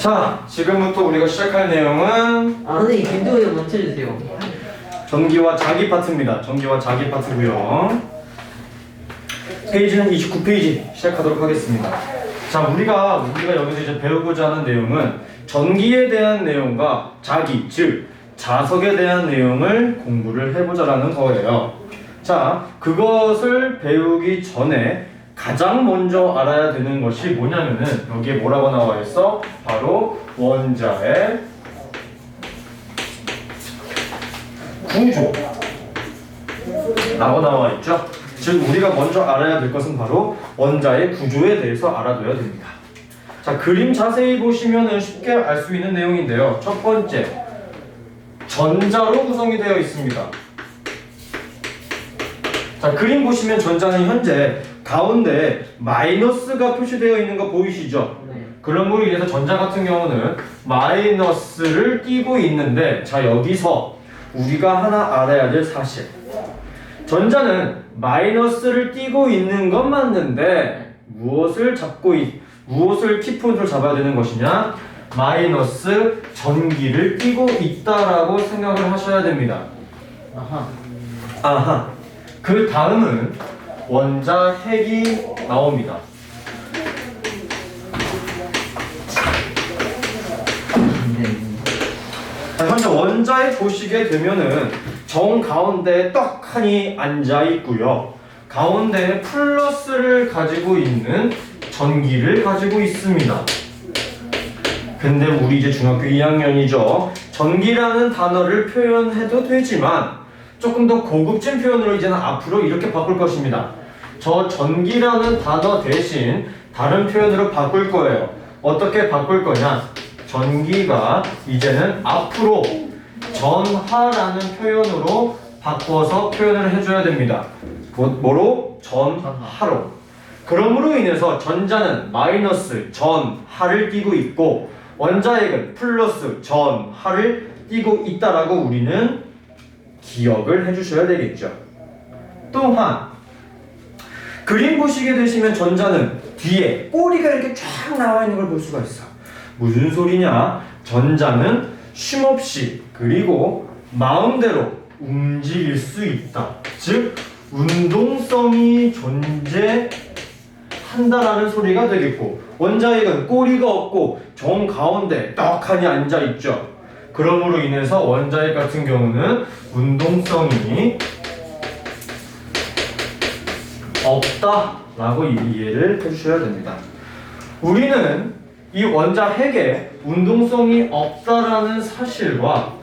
자, 지금부터 우리가 시작할 내용은 선생님 김도희 먼저 해주세요. 전기와 자기 파트입니다. 전기와 자기 파트고요. 페이지는 29페이지 시작하도록 하겠습니다. 자, 우리가 여기서 이제 배우고자 하는 내용은 전기에 대한 내용과 자기, 즉 자석에 대한 내용을 공부를 해보자라는 거예요. 자, 그것을 배우기 전에 가장 먼저 알아야 되는 것이 뭐냐면은 여기에 뭐라고 나와 있어? 바로 원자의 구조 라고 나와 있죠. 즉 우리가 먼저 알아야 될 것은 바로 원자의 구조에 대해서 알아둬야 됩니다. 자, 그림 자세히 보시면은 쉽게 알 수 있는 내용인데요. 첫 번째, 전자로 구성이 되어 있습니다. 자, 그림 보시면 전자는 현재 가운데 마이너스가 표시되어 있는 거 보이시죠? 네. 그럼으로 인해서 전자 같은 경우는 마이너스를 띠고 있는데, 자, 여기서 우리가 하나 알아야 될 사실, 전자는 마이너스를 띠고 있는 건 맞는데 무엇을 키포인트로 잡아야 되는 것이냐? 마이너스 전기를 띠고 있다라고 생각을 하셔야 됩니다. 아하. 그 다음은 원자 핵이 나옵니다. 자, 현재 원자핵 보시게 되면은 정 가운데에 떡하니 앉아 있고요. 가운데에 플러스를 가지고 있는 전기를 가지고 있습니다. 근데 우리 이제 중학교 2학년이죠. 전기라는 단어를 표현해도 되지만 조금 더 고급진 표현으로 이제는 앞으로 이렇게 바꿀 것입니다. 저 전기라는 단어 대신 다른 표현으로 바꿀 거예요. 어떻게 바꿀 거냐? 전기가 이제는 앞으로 전하라는 표현으로 바꿔서 표현을 해줘야 됩니다. 뭐로? 전하로. 그러므로 인해서 전자는 마이너스 전하를 띠고 있고 원자핵은 플러스 전하를 띠고 있다라고 우리는 기억을 해주셔야 되겠죠. 또한 그림 보시게 되시면 전자는 뒤에 꼬리가 이렇게 쫙 나와 있는 걸 볼 수가 있어. 무슨 소리냐? 전자는 쉼없이 그리고 마음대로 움직일 수 있다. 즉 운동성이 존재한다라는 소리가 되겠고, 원자핵은 꼬리가 없고 정 가운데 떡하니 앉아 있죠. 그러므로 인해서 원자핵 같은 경우는 운동성이 없다라고 이해를 해주셔야 됩니다. 우리는 이 원자핵에 운동성이 없다라는 사실과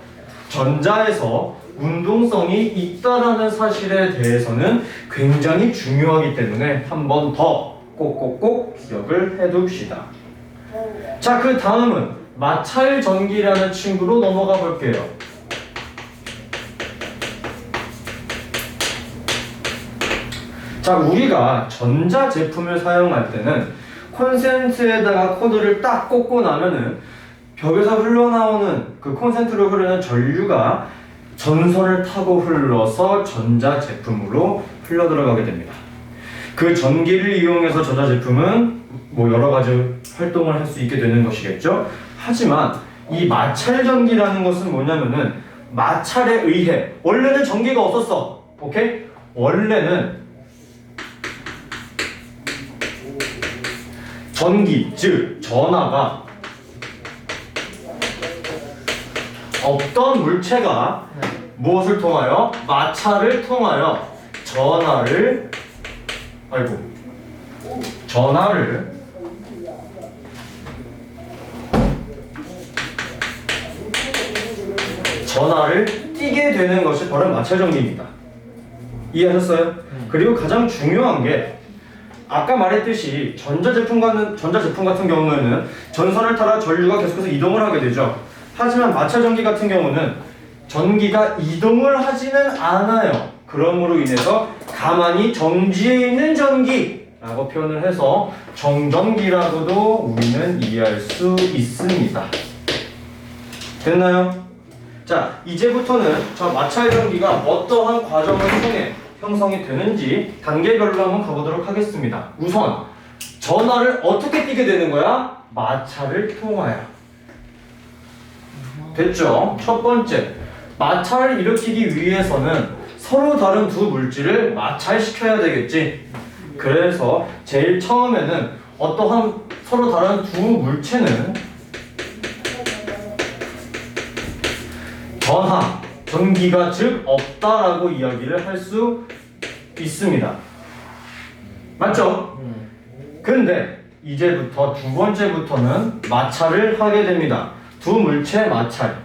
전자에서 운동성이 있다라는 사실에 대해서는 굉장히 중요하기 때문에 한 번 더 꼭꼭꼭 기억을 해둡시다. 자, 그 다음은 마찰 전기라는 친구로 넘어가 볼게요. 자, 우리가 전자 제품을 사용할 때는 콘센트에다가 코드를 딱 꽂고 나면은 벽에서 흘러나오는 그 콘센트로 흐르는 전류가 전선을 타고 흘러서 전자 제품으로 흘러 들어가게 됩니다. 그 전기를 이용해서 전자 제품은 뭐 여러 가지 활동을 할 수 있게 되는 것이겠죠. 하지만 이 마찰 전기라는 것은 뭐냐면은 마찰에 의해, 원래는 전기가 없었어. 오케이? 원래는 전기, 즉 전하가 없던 물체가 무엇을 통하여? 마찰을 통하여 전하를 띠게 되는 것이 바로 마찰 전기입니다. 이해하셨어요? 그리고 가장 중요한 게 아까 말했듯이 전자 제품 같은 경우에는 전선을 따라 전류가 계속해서 이동을 하게 되죠. 하지만 마찰 전기 같은 경우는 전기가 이동을 하지는 않아요. 그러므로 인해서 가만히 정지해 있는 전기라고 표현을 해서 정전기라고도 우리는 이해할 수 있습니다. 됐나요? 자, 이제부터는 저 마찰 전기가 어떠한 과정을 통해 형성이 되는지 단계별로 한번 가보도록 하겠습니다. 우선 전하를 어떻게 띠게 되는 거야? 마찰을 통하여. 됐죠? 첫 번째, 마찰을 일으키기 위해서는 서로 다른 두 물질을 마찰시켜야 되겠지. 그래서 제일 처음에는 어떠한 서로 다른 두 물체는 전하, 전기가 즉 없다라고 이야기를 할 수 있습니다. 맞죠? 근데 이제부터 두 번째부터는 마찰을 하게 됩니다. 두 물체 마찰.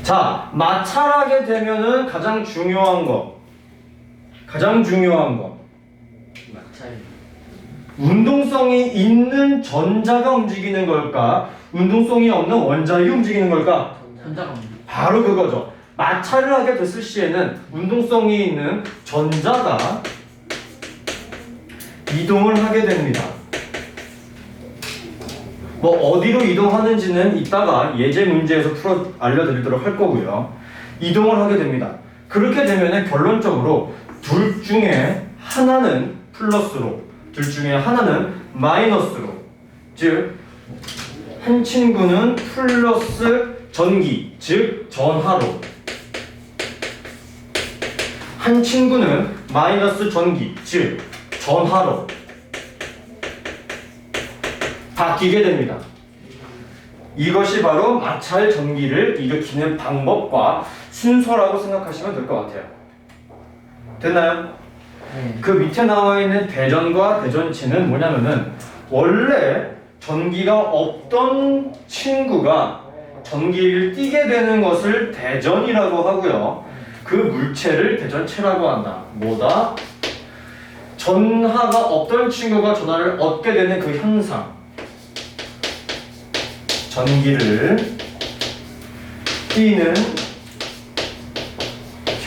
자, 마찰하게 되면은 가장 중요한 거. 마찰. 운동성이 있는 전자가 움직이는 걸까? 운동성이 없는 원자력이 움직이는 걸까? 전자가 바로 그거죠. 마찰을 하게 됐을 시에는 운동성이 있는 전자가 이동을 하게 됩니다. 뭐 어디로 이동하는지는 이따가 예제 문제에서 풀어 알려드리도록 할 거고요. 이동을 하게 됩니다. 그렇게 되면은 결론적으로 둘 중에 하나는 플러스로, 둘 중에 하나는 마이너스로, 즉 한 친구는 플러스 전기, 즉 전하로, 한 친구는 마이너스 전기, 즉 전하로 바뀌게 됩니다. 이것이 바로 마찰 전기를 일으키는 방법과 순서라고 생각하시면 될 것 같아요. 됐나요? 네. 그 밑에 나와 있는 대전과 대전체는 뭐냐면은 원래 전기가 없던 친구가 전기를 띠게 되는 것을 대전이라고 하고요. 그 물체를 대전체라고 한다. 뭐다? 전하가 없던 친구가 전하를 얻게 되는 그 현상. 전기를 띠는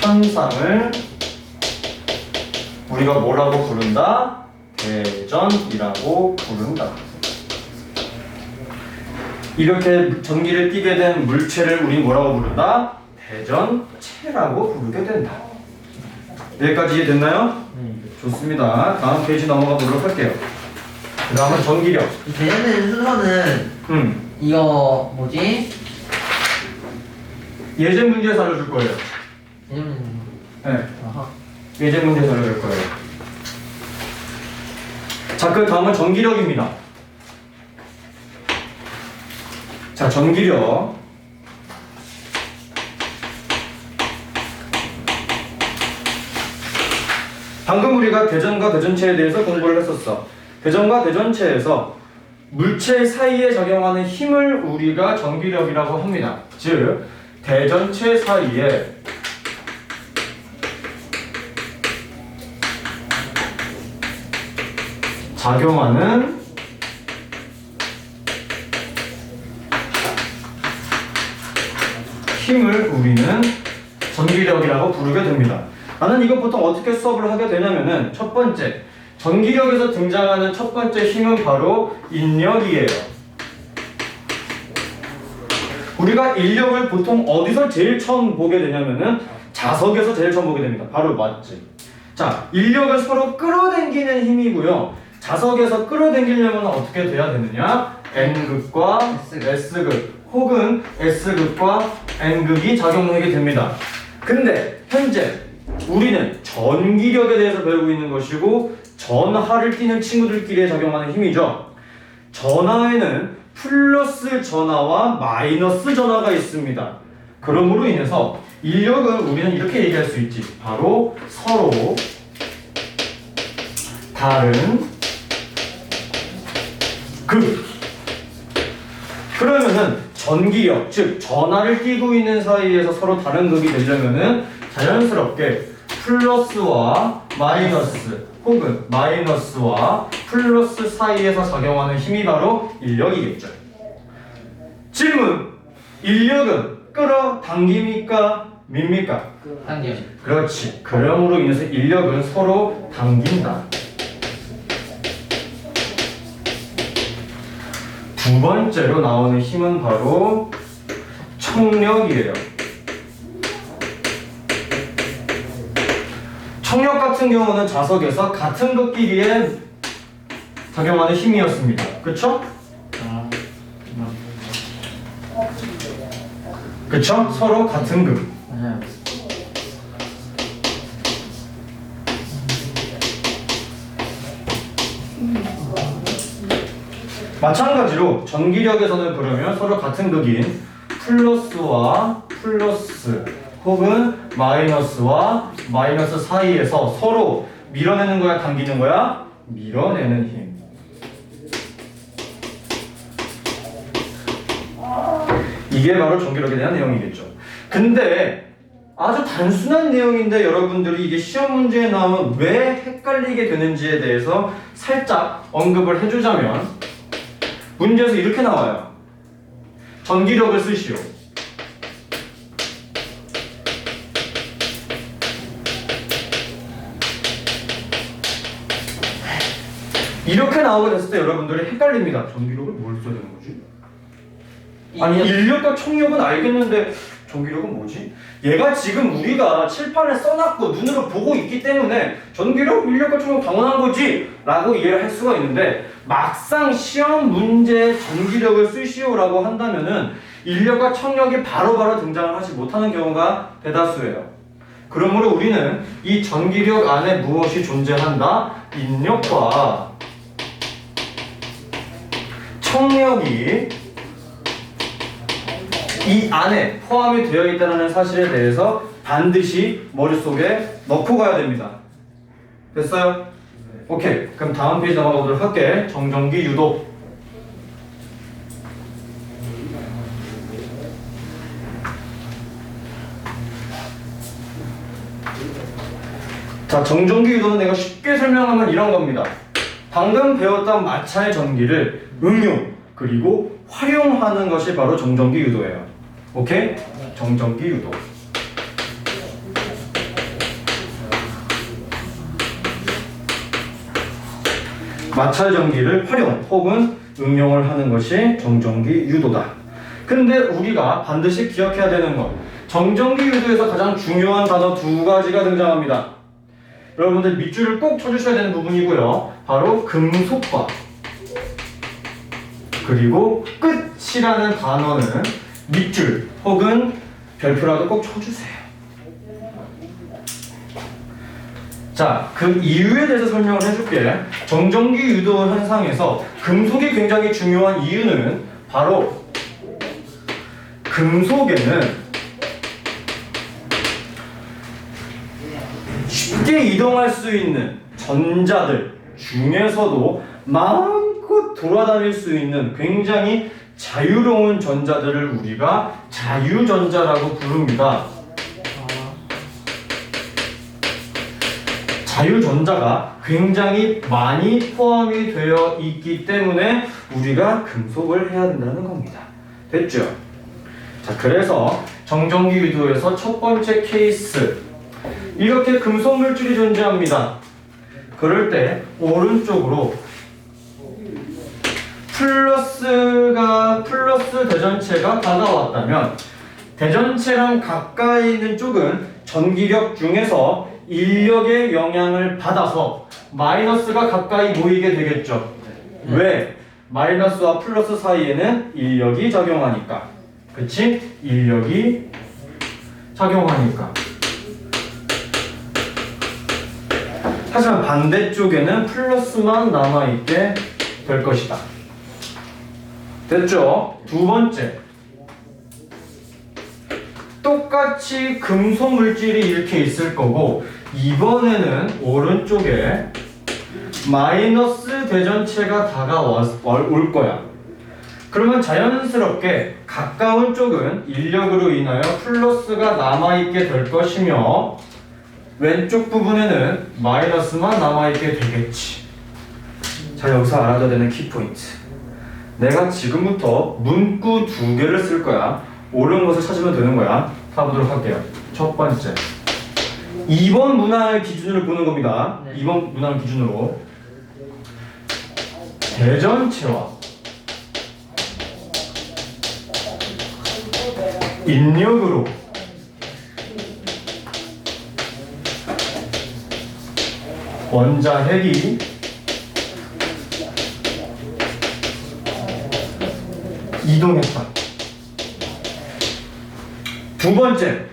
현상을 우리가 뭐라고 부른다? 대전이라고 부른다. 이렇게 전기를 띠게 된 물체를 우리 뭐라고 부른다? 대전체라고 부르게 된다. 여기까지 이해됐나요? 네. 좋습니다. 다음 페이지 넘어가 보도록 할게요. 그 다음은 전기력. 이 대전된 순서는 이거 뭐지? 예제 문제에서 알려줄 거예요. 대전된 네. 아하. 예제 문제에서 알려줄 거예요. 자, 그 다음은 전기력입니다. 자, 전기력. 방금 우리가 대전과 대전체에 대해서 공부를 했었어. 대전과 대전체에서 물체 사이에 작용하는 힘을 우리가 전기력이라고 합니다. 즉, 대전체 사이에 작용하는 힘을 우리는 전기력이라고 부르게 됩니다. 나는 이거 보통 어떻게 수업을 하게 되냐면은 첫 번째, 전기력에서 등장하는 첫 번째 힘은 바로 인력이에요. 우리가 인력을 보통 어디서 제일 처음 보게 되냐면은 자석에서 제일 처음 보게 됩니다. 바로 맞지. 자, 인력은 서로 끌어당기는 힘이고요. 자석에서 끌어당기려면 어떻게 돼야 되느냐? N극과 S극 혹은 S극과 N극이 작용하게 됩니다. 근데 현재 우리는 전기력에 대해서 배우고 있는 것이고 전하를 띠는 친구들끼리 작용하는 힘이죠. 전하에는 플러스 전하와 마이너스 전하가 있습니다. 그러므로 인해서 인력은 우리는 이렇게 얘기할 수 있지. 바로 서로 다른 극. 그러면은 전기력, 즉 전하를 띠고 있는 사이에서 서로 다른 극이 되려면은 자연스럽게 플러스와 마이너스 혹은 마이너스와 플러스 사이에서 작용하는 힘이 바로 인력이겠죠. 질문! 인력은 끌어당깁니까? 밉니까? 당겨. 그렇지. 그러므로 인해서 인력은 서로 당긴다. 두 번째로 나오는 힘은 바로 청력이에요. 청력 같은 경우는 자석에서 같은 것끼리에 작용하는 힘이었습니다. 그쵸? 그쵸? 서로 같은 급. 맞아요. 마찬가지로 전기력에서는 그러면 서로 같은 극인 플러스와 플러스 혹은 마이너스와 마이너스 사이에서 서로 밀어내는 거야, 당기는 거야? 밀어내는 힘. 이게 바로 전기력에 대한 내용이겠죠. 근데 아주 단순한 내용인데 여러분들이 이게 시험 문제에 나오면 왜 헷갈리게 되는지에 대해서 살짝 언급을 해주자면 문제에서 이렇게 나와요. 전기력을 쓰시오. 이렇게 나오게 됐을 때 여러분들이 헷갈립니다. 전기력을 뭘 써야 되는 거지? 아니 인력과 총력은 알겠는데 전기력은 뭐지? 얘가 지금 우리가 칠판에 써놨고 눈으로 보고 있기 때문에 전기력, 인력과 총력 당연한 거지 라고 이해를 할 수가 있는데 막상 시험 문제에 전기력을 쓰시오라고 한다면은 인력과 청력이 바로바로 등장을 하지 못하는 경우가 대다수예요. 그러므로 우리는 이 전기력 안에 무엇이 존재한다? 인력과 청력이 이 안에 포함이 되어 있다는 사실에 대해서 반드시 머릿속에 넣고 가야 됩니다. 됐어요? 오케이. 그럼 다음 페이지 넘어가 보도록 할게. 정전기 유도. 자, 정전기 유도는 내가 쉽게 설명하면 이런 겁니다. 방금 배웠던 마찰 전기를 응용 그리고 활용하는 것이 바로 정전기 유도예요. 오케이? 정전기 유도. 마찰 전기를 활용 혹은 응용을 하는 것이 정전기 유도다. 근데 우리가 반드시 기억해야 되는 것, 정전기 유도에서 가장 중요한 단어 두 가지가 등장합니다. 여러분들 밑줄을 꼭 쳐주셔야 되는 부분이고요. 바로 금속과 그리고 끝이라는 단어는 밑줄 혹은 별표라도 꼭 쳐주세요. 자, 그 이유에 대해서 설명을 해줄게. 정전기 유도 현상에서 금속이 굉장히 중요한 이유는 바로 금속에는 쉽게 이동할 수 있는 전자들 중에서도 마음껏 돌아다닐 수 있는 굉장히 자유로운 전자들을 우리가 자유전자라고 부릅니다. 자유전자가 굉장히 많이 포함이 되어 있기 때문에 우리가 금속을 해야 된다는 겁니다. 됐죠? 자, 그래서 정전기 유도에서 첫 번째 케이스, 이렇게 금속 물질이 존재합니다. 그럴 때 오른쪽으로 플러스 대전체가 다가왔다면 대전체랑 가까이 있는 쪽은 전기력 중에서 인력의 영향을 받아서 마이너스가 가까이 모이게 되겠죠. 왜? 마이너스와 플러스 사이에는 인력이 작용하니까. 그치? 인력이 작용하니까. 하지만 반대쪽에는 플러스만 남아있게 될 것이다. 됐죠? 두 번째, 똑같이 금속 물질이 이렇게 있을 거고 이번에는 오른쪽에 마이너스 대전체가 다가올 거야. 그러면 자연스럽게 가까운 쪽은 인력으로 인하여 플러스가 남아있게 될 것이며 왼쪽 부분에는 마이너스만 남아있게 되겠지. 자, 여기서 알아둬야 되는 키포인트, 내가 지금부터 문구 두 개를 쓸 거야. 옳은 것을 찾으면 되는 거야. 가보도록 할게요. 첫 번째, 2번 문항을 기준으로 보는 겁니다. 네. 2번 문항 기준으로 대전체와 인력으로 원자핵이 이동했다. 두 번째,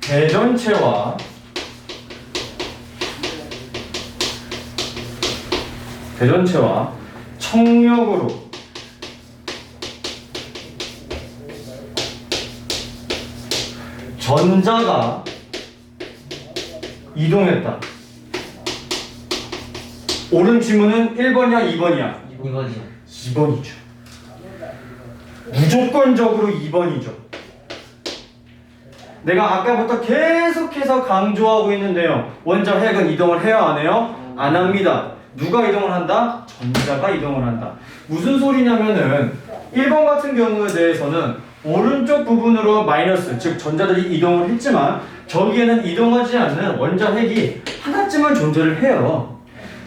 대전체와 청력으로 전자가 이동했다. 옳은 질문은 1번이야, 2번이야? 이거죠. 2번이죠. 무조건적으로 2번이죠. 내가 아까부터 계속해서 강조하고 있는데요. 원자 핵은 이동을 해요, 안 해요? 안 합니다. 누가 이동을 한다? 전자가 이동을 한다. 무슨 소리냐면은 1번 같은 경우에 대해서는 오른쪽 부분으로 마이너스, 즉 전자들이 이동을 했지만 저기에는 이동하지 않는 원자 핵이 하나쯤은 존재를 해요.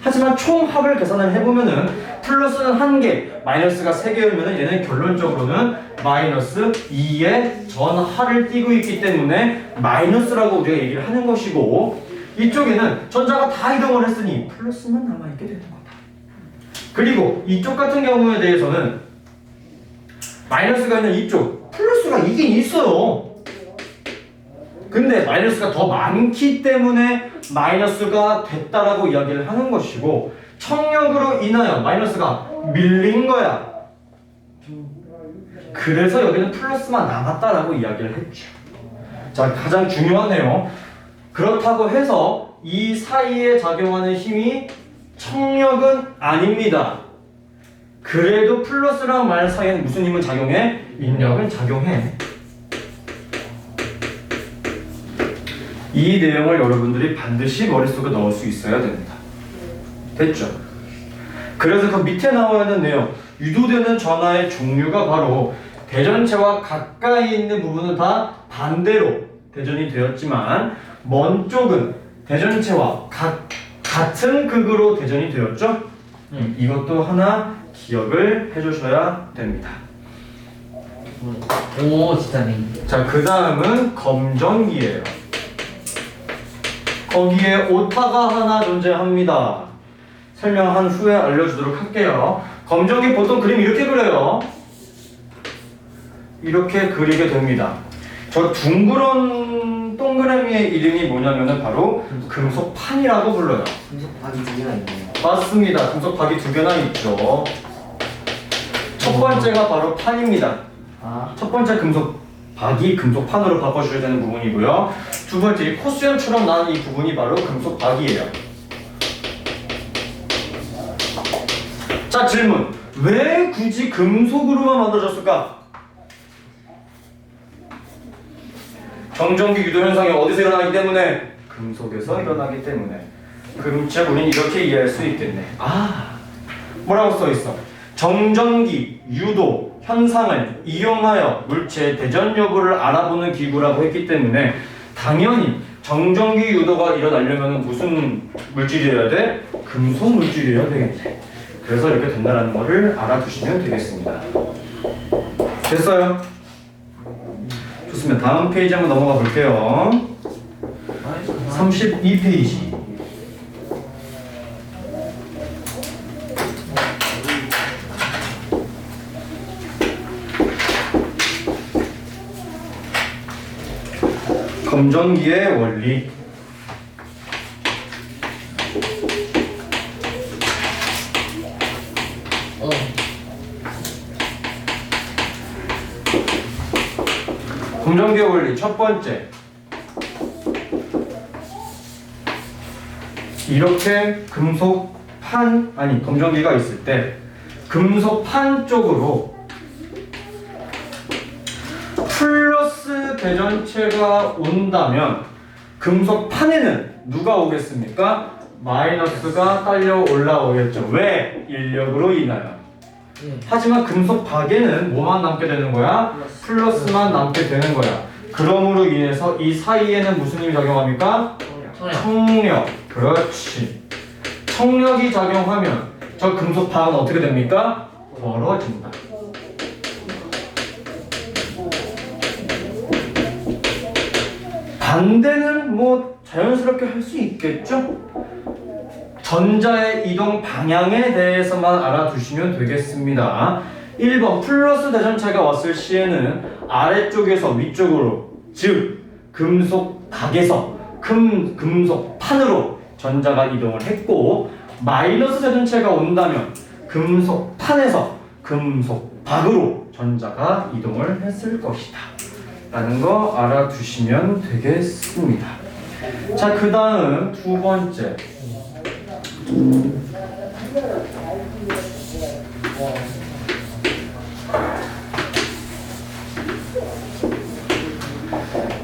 하지만 총합을 계산을 해보면은 플러스는 1개, 마이너스가 3개이면은 얘는 결론적으로는 마이너스 2의 전하를 띠고 있기 때문에 마이너스라고 우리가 얘기를 하는 것이고, 이쪽에는 전자가 다 이동을 했으니 플러스만 남아있게 되는 거다. 그리고 이쪽 같은 경우에 대해서는 마이너스가 있는 이쪽, 플러스가 있긴 있어요. 근데 마이너스가 더 많기 때문에 마이너스가 됐다라고 이야기를 하는 것이고, 청력으로 인하여 마이너스가 밀린 거야. 그래서 여기는 플러스만 남았다라고 이야기를 했죠. 자, 가장 중요한 내용. 그렇다고 해서 이 사이에 작용하는 힘이 청력은 아닙니다. 그래도 플러스랑 마이너스 사이에는 무슨 힘은 작용해? 인력은 작용해. 이 내용을 여러분들이 반드시 머릿속에 넣을 수 있어야 됩니다. 됐죠? 그래서 그 밑에 나와 있는 내용, 유도되는 전하의 종류가 바로 대전체와 가까이 있는 부분은 다 반대로 대전이 되었지만 먼 쪽은 대전체와 같은 극으로 대전이 되었죠? 이것도 하나 기억을 해주셔야 됩니다. 오, 진짜네. 자, 그 다음은 검정기예요. 거기에 오타가 하나 존재합니다. 설명한 후에 알려주도록 할게요. 검정기 보통 그림 이렇게 그려요. 이렇게 그리게 됩니다. 저 둥그런 동그라미의 이름이 뭐냐면은 바로 금속판이라고 불러요. 금속박이 2개가 있네요. 맞습니다. 금속박이 2개나 있죠. 첫 번째가 바로 판입니다. 첫 번째 금속박이 금속판으로 바꿔줘야 되는 부분이고요. 두 번째, 코수염처럼 난 이 부분이 바로 금속박이에요. 자, 질문. 왜 굳이 금속으로만 만들어졌을까? 정전기 유도 현상이 어디서 일어나기 때문에? 금속에서 일어나기 때문에. 즉 우린 이렇게 이해할 수 있겠네. 뭐라고 써있어? 정전기 유도 현상을 이용하여 물체의 대전 여부를 알아보는 기구라고 했기 때문에 당연히 정전기 유도가 일어나려면 무슨 물질이어야 돼? 금속 물질이어야 되겠네. 그래서 이렇게 된다는 것을 알아두시면 되겠습니다. 됐어요? 좋습니다. 다음 페이지 한번 넘어가 볼게요. 32페이지. 검전기의 원리. 검전기의 원리 첫 번째, 이렇게 금속판, 아니 검전기가 있을 때 금속판 쪽으로 플러스 대전체가 온다면 금속판에는 누가 오겠습니까? 마이너스가 딸려 올라오겠죠. 왜? 인력으로 인하여. 하지만 금속박에는 뭐만 남게 되는 거야? 플러스만 남게 되는 거야. 그러므로 인해서 이 사이에는 무슨 힘이 작용합니까? 청력. 그렇지. 청력이 작용하면 저 금속박은 어떻게 됩니까? 멀어진다. 반대는 뭐 자연스럽게 할 수 있겠죠? 전자의 이동 방향에 대해서만 알아두시면 되겠습니다. 1번 플러스 대전체가 왔을 시에는 아래쪽에서 위쪽으로 즉 금속박에서 금속판으로 전자가 이동을 했고 마이너스 자전체가 온다면 금속판에서 금속박으로 전자가 이동을 했을 것이다 라는 거 알아두시면 되겠습니다. 자, 그 다음 두 번째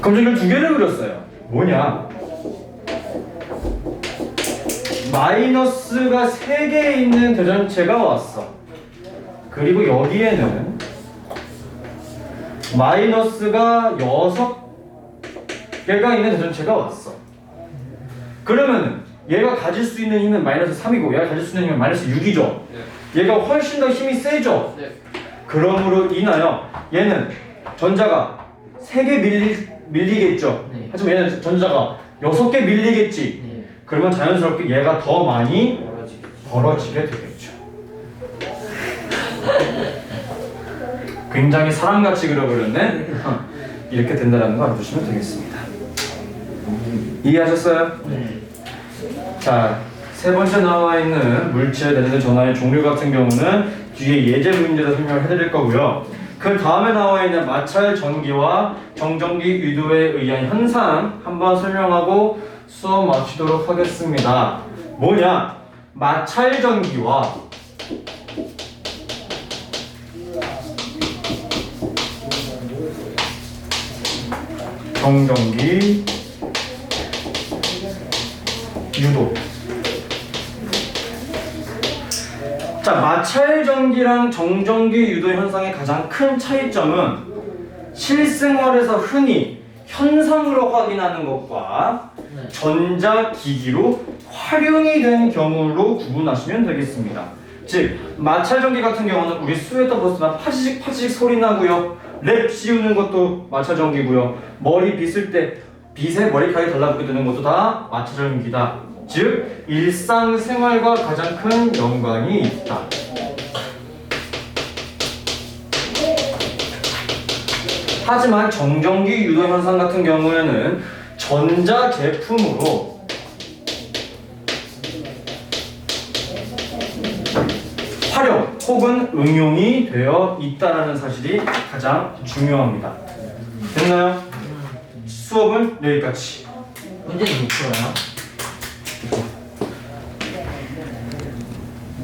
검정을 두 개를 그렸어요. 뭐냐? 마이너스가 3개 있는 대전체가 왔어. 그리고 여기에는 마이너스가 6개가 있는 대전체가 왔어. 그러면은 얘가 가질 수 있는 힘은 마이너스 3이고 얘가 가질 수 있는 힘은 마이너스 6이죠. 얘가 훨씬 더 힘이 세죠. 그러므로 인하여 얘는 전자가 3개 밀리겠죠. 하지만 얘는 전자가 6개 밀리겠지. 그러면 자연스럽게 얘가 더 많이 벌어지게 되겠죠. 굉장히 사람같이 그려버렸네. 이렇게 된다는 거 알아두시면 되겠습니다. 이해하셨어요? 네. 자, 세 번째 나와 있는 물체에 대는 전하의 종류 같은 경우는 뒤에 예제 문제로 설명을 해드릴 거고요. 그 다음에 나와 있는 마찰 전기와 정전기 유도에 의한 현상 한번 설명하고 수업 마치도록 하겠습니다. 뭐냐? 마찰 전기와 정전기 유도. 자, 마찰 전기랑 정전기 유도 현상의 가장 큰 차이점은 실생활에서 흔히 현상으로 확인하는 것과 전자기기로 활용이 된 경우로 구분하시면 되겠습니다. 즉, 마찰 전기 같은 경우는 우리 수에다 보시면 파지직 소리 나고요. 랩 씌우는 것도 마찰 전기고요. 머리 빗을 때 빗에 머리카락이 달라붙게 되는 것도 다 마찰 전기다. 즉, 일상생활과 가장 큰 연관이 있다. 하지만 정전기 유도 현상 같은 경우에는 전자 제품으로 활용 혹은 응용이 되어 있다는 사실이 가장 중요합니다. 됐나요? 수업은 여기까지. 문제는 못 풀어요?